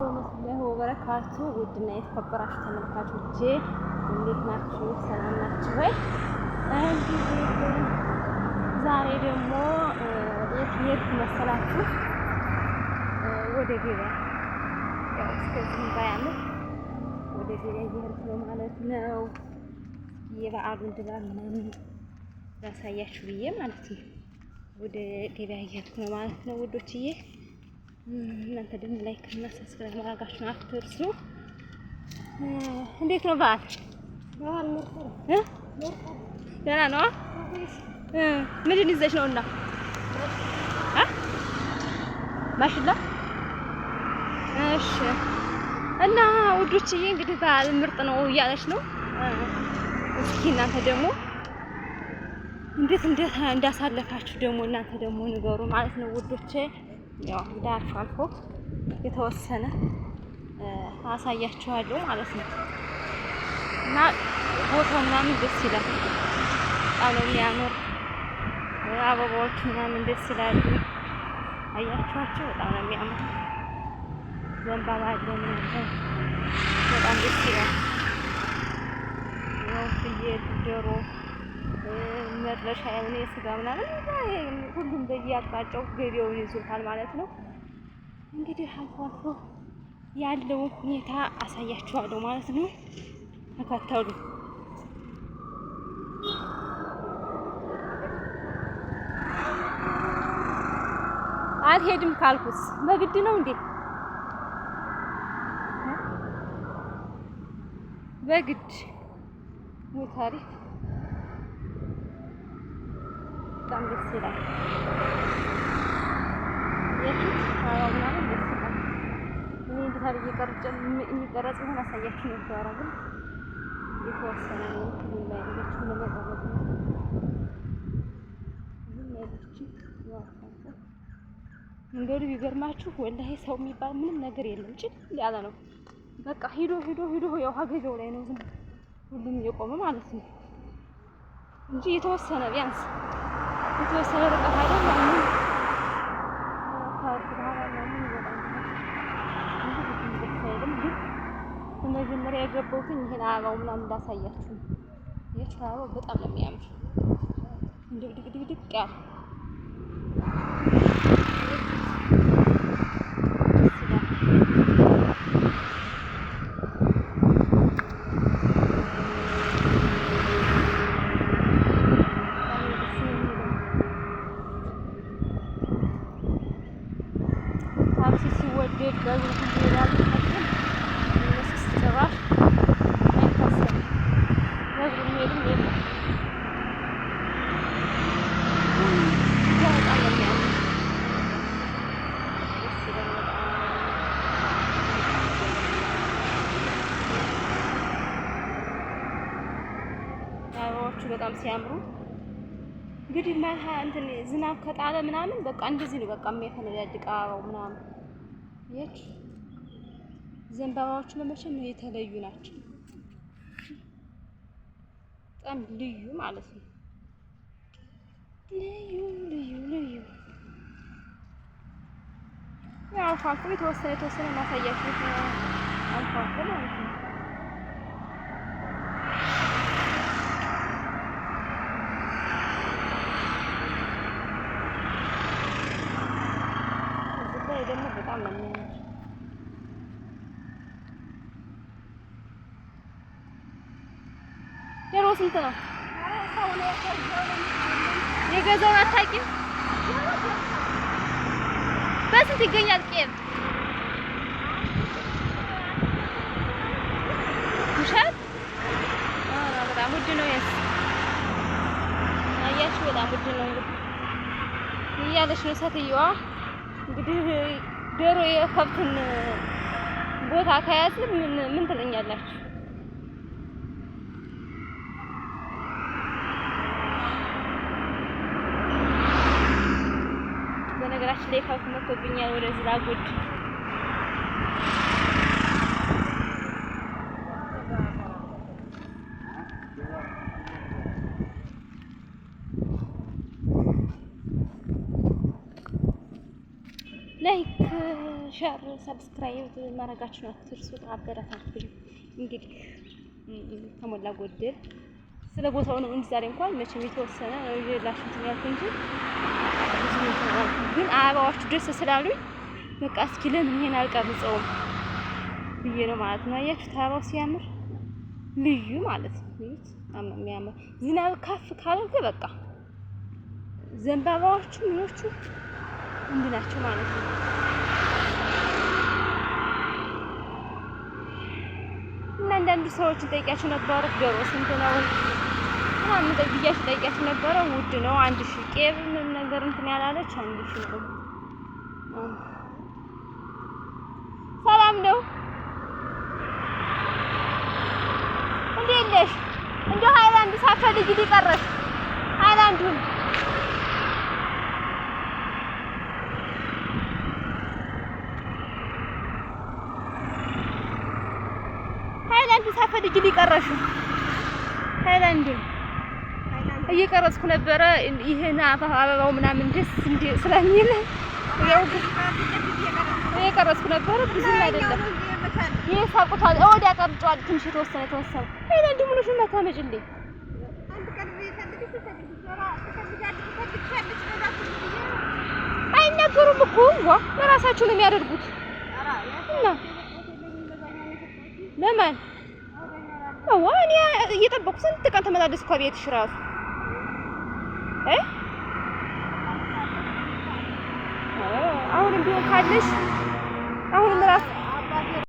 ወራህመቱላሂ ወበረካቱ ውድና የተከበራችሁ ተመልካቾቼ እንዴት ናችሁ? ሰላም ናችሁ ወይ? እንግዲህ ዛሬ ደግሞ የት የት መሰላችሁ? ወደ ገበያ ያው እስከዚህ ባያምር ወደ ገበያ እየሄድኩ ነው ማለት ነው። የበዓሉን ድባብ ምናምን ላሳያችሁ ብዬ ማለት ነው። ወደ ገበያ እየሄድኩ ነው ማለት ነው ውዶችዬ። እናንተ ደግሞ ላይክ እና ሰብስክራይብ ማድረጋችሁን አትርሱ። እንዴት ነው በዓል? ደህና ነው። ምንድን ይዘሽ ነው? እና ማሽላ እሺ። እና ውዶችዬ እንግዲህ በዓል ምርጥ ነው እያለች ነው። እስኪ እናንተ ደግሞ እንዴት እንዳሳለፋችሁ ደግሞ እናንተ ደግሞ ንገሩ ማለት ነው ውዶቼ። ያው እንግዲህ አልፎ አልፎ የተወሰነ አሳያችኋለሁ ማለት ነው። እና ቦታው ምናምን ደስ ይላል፣ በጣም ነው የሚያምር። አበባዎቹ ምናምን ደስ ይላሉ፣ አያችኋቸው? በጣም ነው የሚያምር። ዘንባባ አለ ምናምን በጣም ደስ ይላል። ያው ፍየል፣ ዶሮ፣ መድረሻ የሆነ የስጋ ምናምን ሁሉም በየአቅጣጫው ገበያውን ይዞታል ማለት ነው። እንግዲህ አልፎ አልፎ ያለውን ሁኔታ አሳያችኋለሁ ማለት ነው። ተከተሉ። አልሄድም ካልኩስ በግድ ነው እንዴ? በግድ ወይ ታሪክ በጣም ደስ ይላል። የፊት አበባው ምናምን ደስ ይላል። እኔ እንዴት አድርጌ የሚቀረጽ ይሆን አሳያችሁ ነበረ፣ ግን የተወሰነ ነው እንዳይደለችሁ ለመቀረጽ ነው። መንገዱ ቢገርማችሁ ወላሂ ሰው የሚባል ምንም ነገር የለም። ጭል ያለ ነው። በቃ ሂዶ ያው ሀገሬው ላይ ነው ዝም ሁሉም እየቆመ ማለት ነው እንጂ የተወሰነ ቢያንስ የተወሰነ ርቀት አይደለም። መጀመሪያ የገባሁትን ይሄን አበባው ምናምን እንዳሳያችሁ ነው። ይሄ አበባው በጣም ነው የሚያምር። ድቅድቅ ያለ ሲወደድ በዚህ ይላል ተከተል እነሱስ ጭራሽ አይታሰብም። በዚህ ሄድም የለም። በጣም ነው የሚያምር። ደስ ይላል በጣም። አበባዎቹ በጣም ሲያምሩ እንግዲህ እንትን ዝናብ ከጣለ ምናምን በቃ እንደዚህ ነው በቃ የሚያፈነዳድቅ አበባው ምናምን። የት ዘንባባዎቹ ለመቼም የተለዩ ናቸው። በጣም ልዩ ማለት ነው። ልዩ ያው አልፎ አልፎ የተወሰነ ማሳያችሁ አልፎ አልፎ ማለት ነው። ደግሞ በጣም ነው የሚያምር። ዶሮ ስንት ነው? የገዛውን አታውቂም? በስንት ይገኛል? ቄብ ውሸት በጣም ውድ ነው። የስ አያችሁ፣ በጣም ውድ ነው እያለች ነው ሴትዮዋ። እንግዲህ ዶሮ የከብትን ቦታ ከያዘ ምን ትለኛላችሁ? በነገራችን ላይ ከብት መጥቶብኛል ወደዚህ ላጎድ ላይክ ሸር ሰብስክራይብ ማድረጋችሁን አትርሱ። አበረታቱኝ። እንግዲህ ከሞላ ጎደል ስለ ቦታው ነው እንጂ ዛሬ እንኳን መቼም የተወሰነ ይላችሁ ትኛት እንጂ ግን አበባዎቹ ደስ ስላሉኝ በቃ እስኪ ለምን ይሄን አልቀርጸውም ብዬ ነው ማለት ነው። አያችሁት አበባው ሲያምር ልዩ ማለት ነው። የሚያምር ዝናብ ከፍ ካለ በቃ ዘንባባዎቹ ምኖቹ እንዲህ ናቸው ማለት ነው። እና አንዳንድ ሰዎችን ጠይቂያቸው ነበረ ዶሮ ስንት ነው ምናምን ጠይቂያቸው ነበረ። ውድ ነው 1000 ቄብ ምን ነገር እንትን ያላለች 1000 ነው። ሰላም ነው እንዴት ነሽ? እንደው ሃይላንድ ሳፈልጊ ሊቀረሽ ሃይላንዱን ሳፈልጊ ሊቀረሽ ሃይላንዱን እየቀረጽኩ ነበረ። ይሄን አበባው ምናምን ደስ እንደ ስለሚል ያው እየቀረጽኩ ነበረ። ብዙም አይደለም ይሄ ሳቁታል። ወዲያ ቀርጫዋል ትንሽ የተወሰነ ሃይላንዱ ምንሽ መታመጭልኝ አይነገሩም እኮ ዋ ለራሳቸው ነው የሚያደርጉት። እና ለማን ዋኔ እየጠበቁ ስንት ቀን ተመላለስኩ ቤትሽ ራሱ አሁንም ቢሆን ካለሽ አሁንም ራሱ